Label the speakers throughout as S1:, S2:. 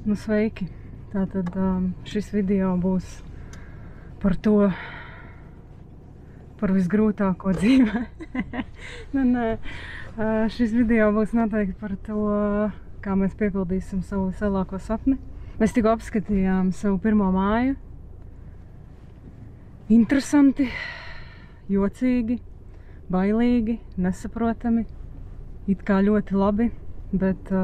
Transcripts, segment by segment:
S1: Nu, sveiki! Tātad šis video būs par to, par visgrūtāko dzīvē. Nē, šis video būs noteikti par to, kā mēs piepildīsim savu vislielāko sapni. Mēs tikko apskatījām savu pirmo māju. Interesanti, jocīgi, bailīgi, nesaprotami, it kā ļoti labi, bet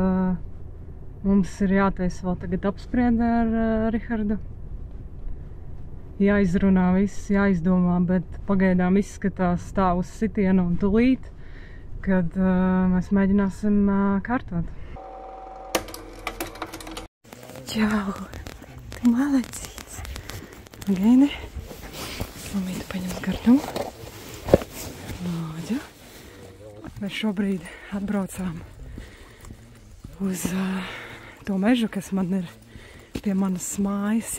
S1: mums ir jātaisa vēl tagad apspriede ar Rihardu. Jāizrunā viss, jāizdomā, bet pagaidām izskatās tā uz sitienu un tulīt, kad mēs mēģināsim kārtot. Čau! Tu malacīts! Gaidi! Mamīte paņems gardumu. Lūdzu! Mēs šobrīd atbraucām uz to mežu, kas man ir pie manas mājas.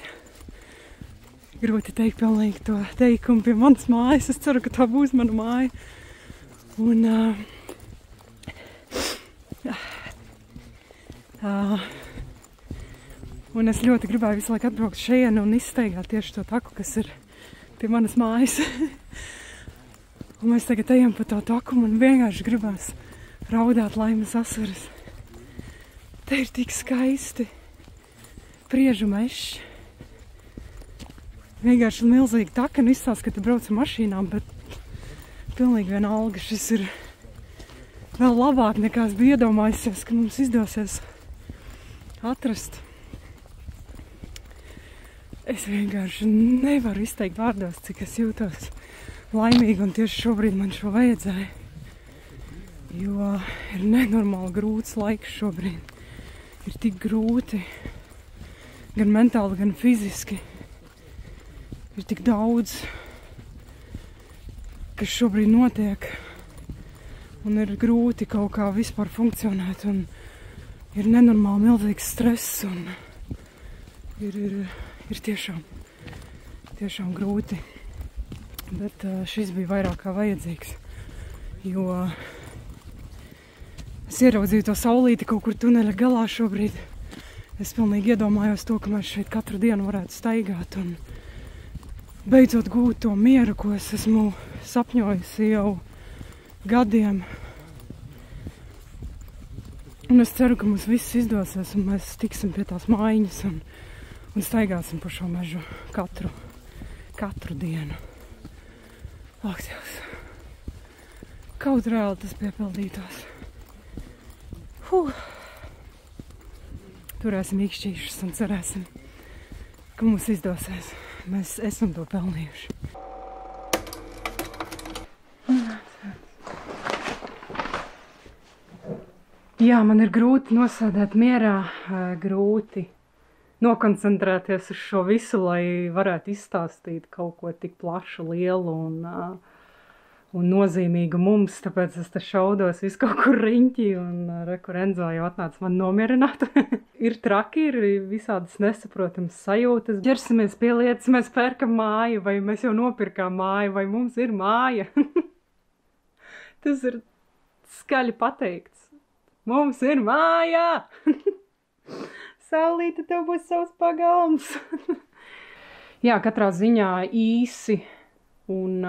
S1: Grūti teikt pilnīgi to teikumu pie manas mājas. Es ceru, ka tā būs mana māja. Un es ļoti gribēju visu laiku atbraukt šeit un izstaigāt tieši to taku, kas ir pie manas mājas. Un mēs tagad ejam pa to taku, man vienkārši gribās raudāt laimes asaras. Te ir tik skaisti. Priežu mežs. Vienkārši milzīgi taka, un izstāsta, ka te brauc ar mašīnām, bet pilnīgi vienalga. Šis ir vēl labāk nekā es biju iedomājusies, ka mums izdosies atrast. Es vienkārši nevaru izteikt vārdos, cik es jūtos laimīgi, un tieši šobrīd man šo vajadzēja. Jo ir nenormāli grūts laiks šobrīd. Ir tik grūti, gan mentāli, gan fiziski. Ir tik daudz, kas šobrīd notiek, un ir grūti kaut kā vispār funkcionēt, un ir nenormāli milzīgs stress, un ir tiešām grūti. Bet šis bija vairāk kā vajadzīgs, jo es ieraudzīju to saulīti kaut kur tuneļa galā šobrīd. Es pilnīgi iedomājos to, ka mēs šeit katru dienu varētu staigāt un beidzot gūt to mieru, ko es esmu sapņojusi jau gadiem. Un es ceru, ka mums viss izdosies un mēs tiksim pie tās mājiņas un staigāsim pa šo mežu katru dienu. Ak, Dievs! Kaut reāli tas piepildītos. Turēsim īkšķīšus un cerēsim, ka mums izdosies. Mēs esam to pelnījuši. Jā, man ir grūti nosēdēt mierā, grūti nokoncentrēties uz šo visu, lai varētu izstāstīt kaut ko tik plašu, lielu un nozīmīgu mums, tāpēc es te šaudos visu kaut kur riņķi, un reku Renzo jau atnāca man nomierināt. Ir traki, ir visādas nesaprotams sajūtas. Ķersimies pie lietas, mēs pērkam māju, vai mēs jau nopirkām māju, vai mums ir māja. Tas ir skaļi pateikts. Mums ir māja! Saulīte, tev būs savs pagalms! Jā, katrā ziņā īsi un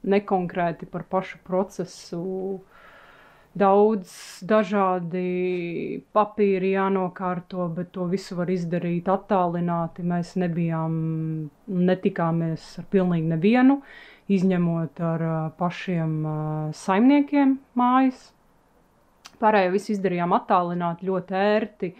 S1: nekonkrēti par pašu procesu. Daudz dažādi papīri jānokārto, bet to visu var izdarīt attālināti. Mēs netikāmies ar pilnīgi nevienu, izņemot ar pašiem saimniekiem mājas. Pārējo visu izdarījām attālināti, ļoti ērti.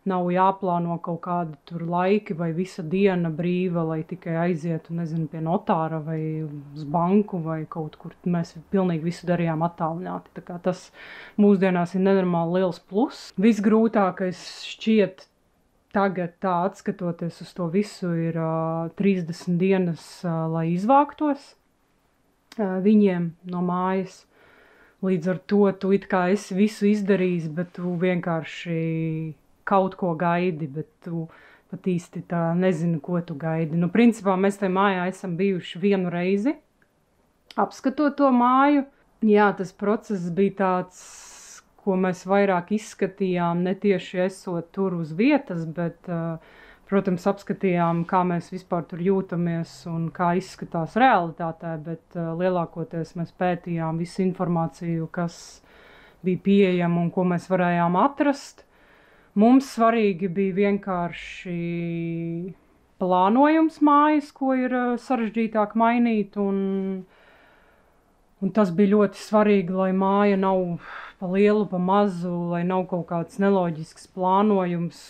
S1: Nav jāplāno kaut kādi tur laiki vai visa diena brīva, lai tikai aizietu, nezinu, pie notāra vai uz banku vai kaut kur. Mēs pilnīgi visu darījām attālināti. Tā kā tas mūsdienās ir nenormāli liels plus. Visgrūtākais šķiet tagad tā atskatoties uz to visu ir 30 dienas, lai izvāktos viņiem no mājas. Līdz ar to tu it kā esi visu izdarījis, bet tu vienkārši kaut ko gaidi, bet tu pat īsti tā nezini, ko tu gaidi. Nu, principā mēs te mājā esam bijuši vienu reizi, apskatot to māju. Jā, tas process bija tāds ko mēs vairāk izskatījām, ne tieši esot tur uz vietas, bet, protams, apskatījām, kā mēs vispār tur jūtamies un kā izskatās realitātē, bet lielākoties mēs pētījām visu informāciju, kas bija pieejama un ko mēs varējām atrast. Mums svarīgi bija vienkārši plānojums mājas, ko ir sarežģītāk mainīt, un tas bija ļoti svarīgi, lai māja nav pa lielu, pa mazu, lai nav kaut kāds neloģisks plānojums,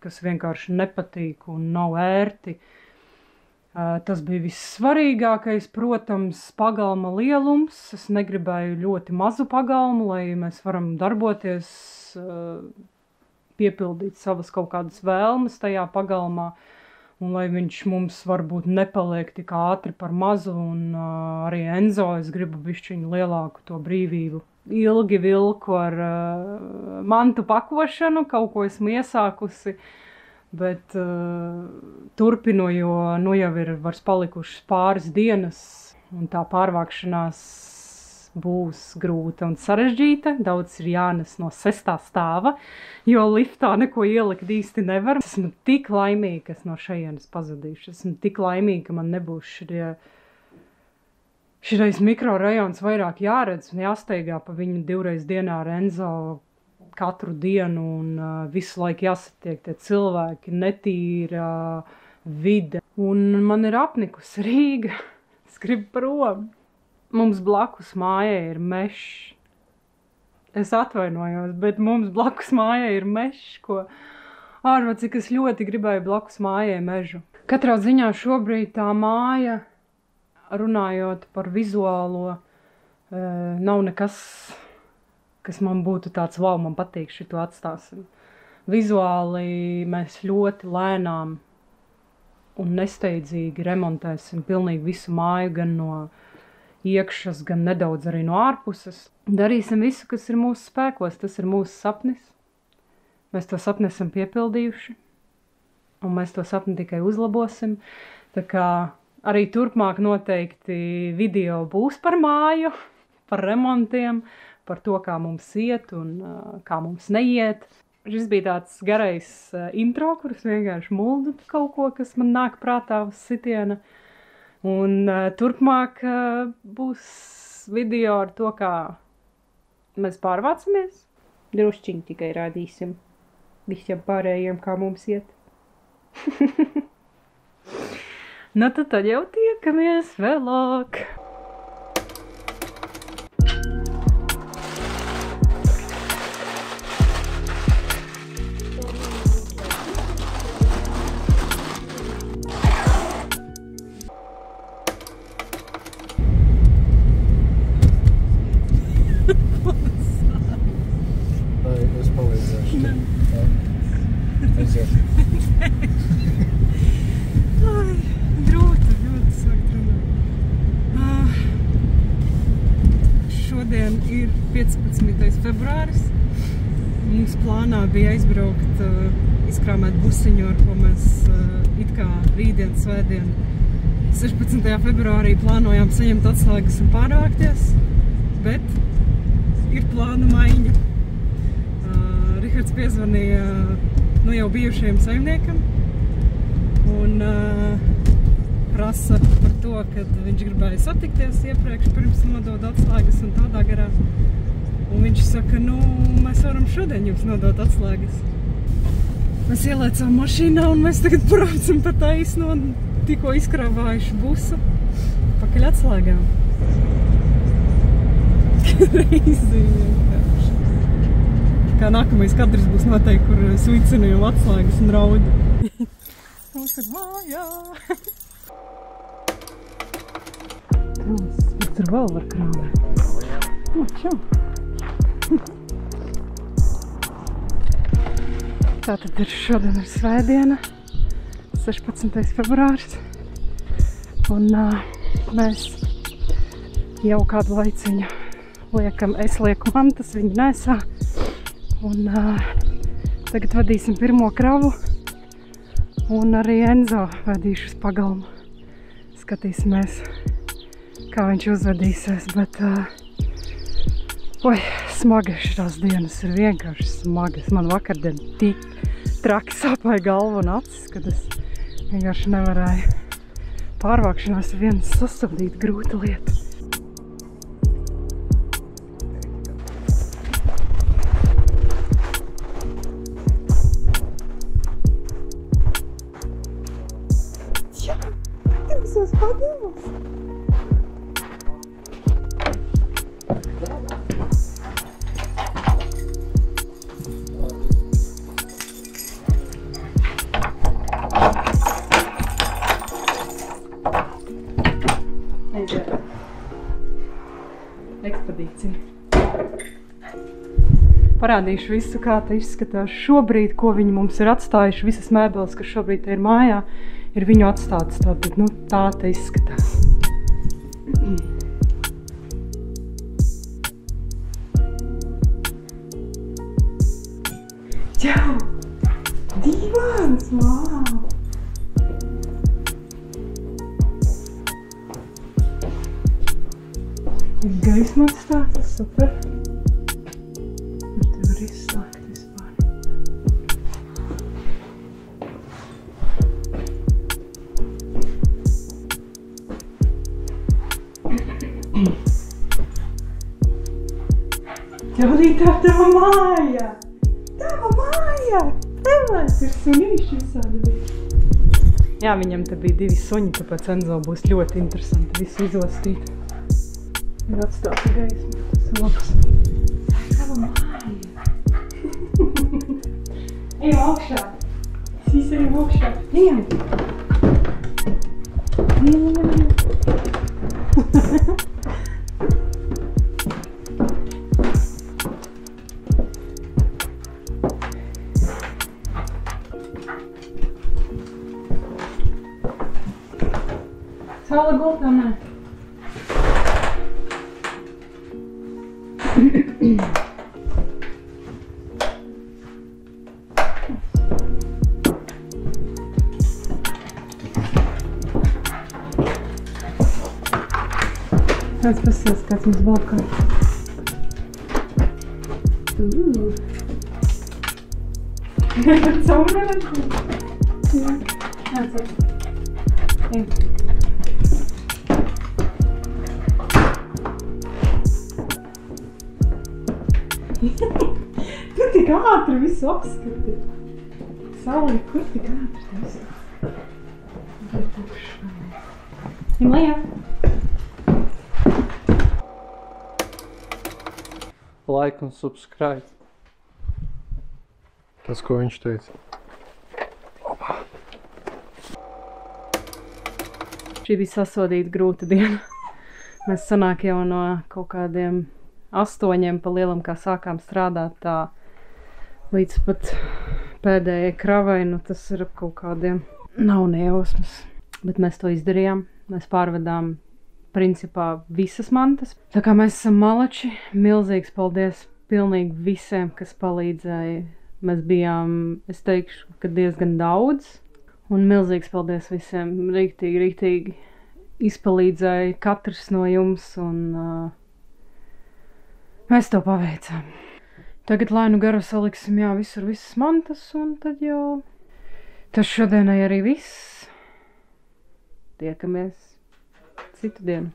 S1: kas vienkārši nepatīk un nav ērti. Tas bija vissvarīgākais, protams, pagalma lielums. Es negribēju ļoti mazu pagalmu, lai mēs varam darboties, piepildīt savas kaut kādas vēlmes tajā pagalmā. Un lai viņš mums varbūt nepaliek tik ātri par mazu, un arī Enzo es gribu bišķiņu lielāku to brīvību. Ilgi vilku ar mantu pakošanu, kaut ko esmu iesākusi, bet turpinu, jo nu jau ir vairs palikušas pāris dienas, un tā pārvākšanās būs grūta un sarežģīta. Daudz ir jānes no 6. stāva, jo liftā neko ielikt īsti nevar. Esmu tik laimīga, ka es no šejienes pazudīšu. Esmu tik laimīga, ka man nebūs šitais mikrorajons vairāk jāredz un jāsteigā pa viņu 2 reizes dienā ar Enzo katru dienu, un visu laiku jāsatiek tie cilvēki, netīra vide. Un man ir apnikusi Rīga. Es gribu prom. Mums blakus mājai ir mežs. Es atvainojos, bet mums blakus mājai ir mežs, ko cik es ļoti gribēju blakus mājai mežu. Katrā ziņā šobrīd tā māja, runājot par vizuālo, nav nekas, kas man būtu tāds, wow, man patīk, šito atstāsim. Vizuāli mēs ļoti lēnām un nesteidzīgi remontēsim pilnīgi visu māju, gan no iekšas, gan nedaudz arī no ārpuses. Darīsim visu, kas ir mūsu spēkos, tas ir mūsu sapnis. Mēs to sapni esam piepildījuši, un mēs to sapni tikai uzlabosim. Tā kā arī turpmāk noteikti video būs par māju, par remontiem, par to, kā mums iet un kā mums neiet. Šis bija tāds garais intro, kurus vienkārši muldu kaut ko, kas man nāk prātā uz sitiena. Un turpmāk būs video ar to, kā mēs pārvācamies. Drusčiņi tikai rādīsim visiem pārējiem, kā mums iet. Nu tad jau tiekamies vēlāk. Šodien ir 15. februāris. Mums plānā bija aizbraukt, izkrāmēt busiņu, ar ko mēs it kā rītdien, svētdien, 16. februārī plānojām saņemt atslēgas un pārvākties, bet ir plānu maiņa. Rihards piezvanīja jau bijušajam saimniekam un prasa par to, kad viņš gribēja satikties iepriekš, pirms nodod atslēgas un tādā garā. Un viņš saka, mēs varam šodien jums nodot atslēgas. Mēs ieliecām mašīnā un mēs tagad braucam pa taisnu un tikko izkrāvājuši busu pakaļ atslēgām. Reizi vienkārši. Kā nākamais kadrs būs noteikti, kur suicinu jau atslēgas un raudu. Mums ir mājā! Tur vēl var krāmēt. Čau! Tātad šodien ir svētdiena, 16. februāris, un mēs jau kādu laiciņu es lieku mantas, viņi nesā, un tagad vadīsim pirmo kravu, un arī Enzo vedīšu uz pagalmu. Skatīsimies, kā viņš uzvedīsies, bet Oi, smagas šitās dienas ir vienkārši smagas. Man vakardien tik traki sāpēja galva un acis, kad es vienkārši nevarēju pārvākšanās vienas sasodīt grūta lieta. Jā, tu visos padomos! Ekspedīcija. Parādīšu visu, kā tā izskatās šobrīd, ko viņi mums ir atstājuši. Visas mēbeles, kas šobrīd ir mājā, ir viņu atstātas. Tātad, nu, tā tā izskatās. Jau! Divans! Wow! Ir gaisma atstātas, super. Un te var izslēgt vispār. Ķaudīt, tā tava māja! Tava māja! Tevās ir sunīši visādi bija. Jā, viņam te bija 2 suņi, tāpēc Enzo būs ļoti interesanti visu izlastīt. Ir atstāta gaisma, tas ir labs. Tava māja! Ejam augšā! Visi ejam augšā! Ejam! Ejam! Saula gultā, nē. Kāds pasies, kāds mums balkā. Cauri nevar? Jā. Nāc. Ej. Tu tik ātri visu apskati. Sauli, kur tik ātri tu visu? Ņem lejā.
S2: Like un subscribe. Tas, ko viņš teica. Opa.
S1: Šī bija sasodīta grūta diena. Mēs sanāk jau no kaut kādiem 8 pa lielam, kā sākām strādāt, tā līdz pat pēdējai kravai, nu tas ir ap kaut kādiem nav nejausmas. Bet mēs to izdarījām. Mēs pārvedām principā visas mantas. Tā kā mēs esam malači, milzīgs paldies pilnīgi visiem, kas palīdzēja. Mēs bijām, es teikšu, ka diezgan daudz. Un milzīgs paldies visiem. Rīktīgi izpalīdzēja katrs no jums un mēs to paveicām. Tagad lai nu garu saliksim, jā, visur visas mantas un tad jau tas šodienai arī viss. Tiekamies citu dienu.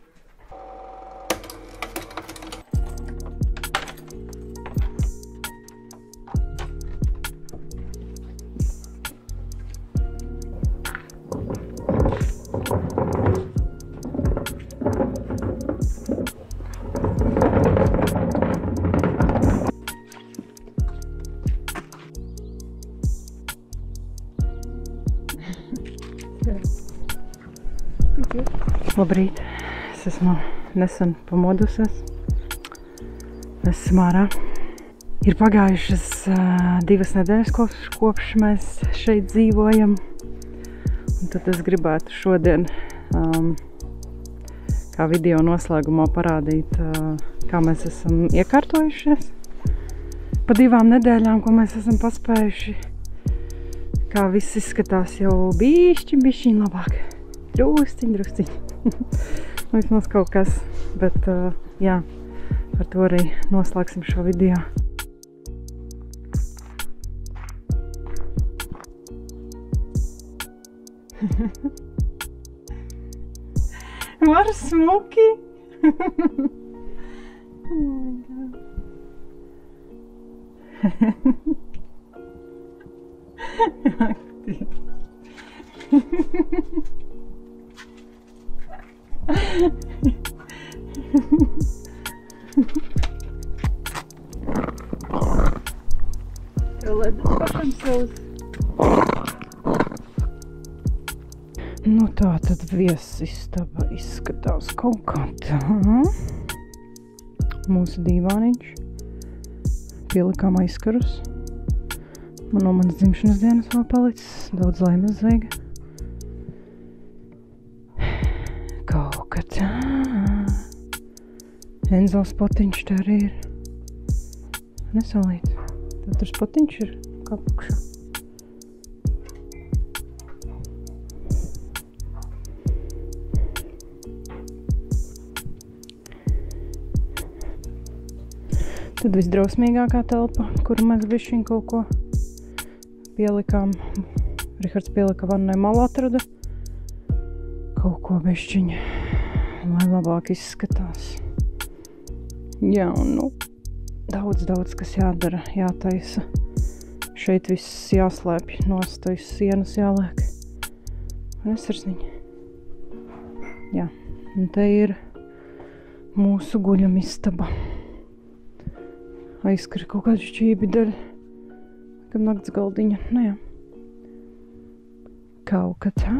S1: Labrīt, es esmu nesen pamodusies. Mēs esam ārā. Ir pagājušas 2 nedēļas kopš mēs šeit dzīvojam. Un tad es gribētu šodien kā video noslēgumā parādīt, kā mēs esam iekārtojušies. Pa 2 nedēļām, ko mēs esam paspējuši. Kā viss izskatās jau bišķiņ labāk. Drusciņ. Vismaz kaut kas, bet jā, Ar to arī noslēgsim šo video. Var smuki! Oh my God. Aktīvi. Tev ledus pašam savus. Nu tā tad viesistaba izskatās kaut kā tā. Mūsu dīvāniņš. Pielikām aizkarus. Man no manas dzimšanas dienas vēl palicis. Daudz laimes zveiga. Kaut kā tā. Enzo spotiņš te arī ir. Nesalīt. Tev tur spotiņš ir kā pukšā. Tad visdrausmīgākā telpa, kuru mēs bišķiņ kaut ko pielikām. Rihards pielika vannai malu atrada. Kaut ko bišķiņ, lai labāk izskatās. Jā, un nu, daudz, kas jādara, jātaisa. Šeit viss jāslēpj, nostais sienas jāliek. Un es sirsniņi. Jā, un te ir mūsu guļamistaba. Aizskar kaut kādu šķībi daļu. Kad nakts galdiņa, nu jā. Kaut kā tā.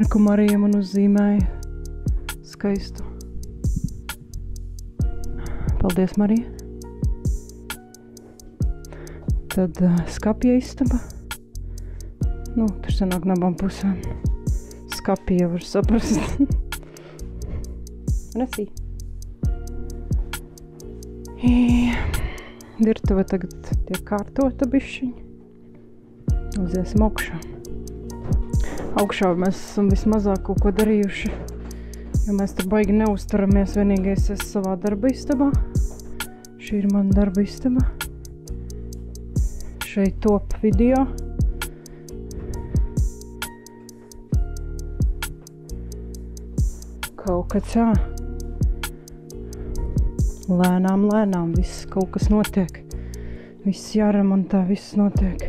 S1: Ar ko Marija man uzzīmēja skaistu. Paldies, Marija. Tad skapja istaba. Nu, tur sanāk no abām pusēm. Skapja var saprast. Nesī. Virtuve tagad tiek kārtota bišķiņ. Uziesim augšā. Augšā mēs esam vismazāk kaut ko darījuši, jo mēs tur baigi neuzturamies. Vienīgais es savā darba istabā. Šī ir mana darba istaba. Šeit top video. Kaut kā tā. Lēnām, viss kaut kas notiek. Viss jāremontē, viss notiek.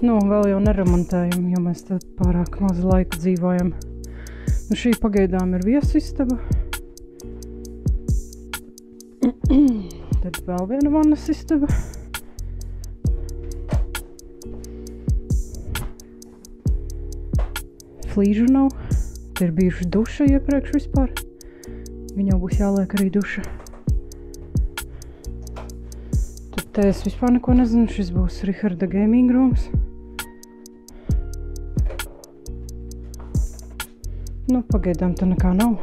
S1: Nu, vēl jau neremontējam, jo mēs tad pārāk maz laika dzīvojam. Nu, šī pagaidām ir viesistaba. Tad vēl viena vannas istaba. Flīžu nav. Te ir bijuši duša iepriekš vispār. Viņau būs jāliek arī duša. Te es vispār neko nezinu, šis būs Riharda gaming rooms. Nu, pagaidām te nekā nav.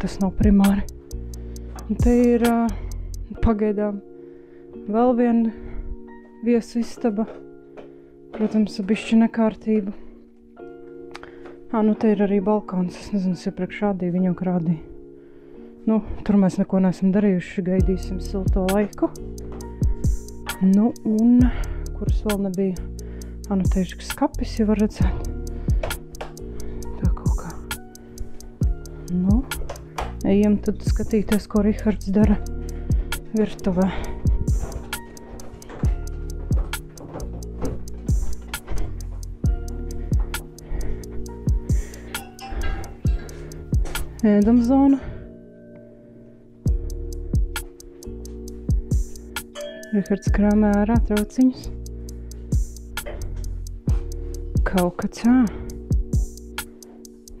S1: Tas nav primāri. Un te ir pagaidām vēl viena viesu istaba. Protams, bišķi nekārtība. Nu, te ir arī balkons. Es nezinu, es iepriekš rādīju, viņu rādīju. Nu, tur mēs neko neesam darījuši, gaidīsim silto laiku. Nu, un kuras vēl nebija. Nu, te ir skapis, ja var redzēt. Tā kaut kā. Nu, ejam tad skatīties, ko Rihards dara virtuvē. Ēdamzona. Rihards krāmē ārā trauciņus. Kaut kā tā.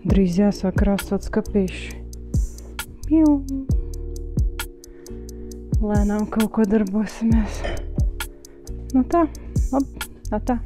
S1: Drīz jāsāk krāsot skapīši. Jū. Lēnām kaut ko darbosimies. Nu tā, labi, tā.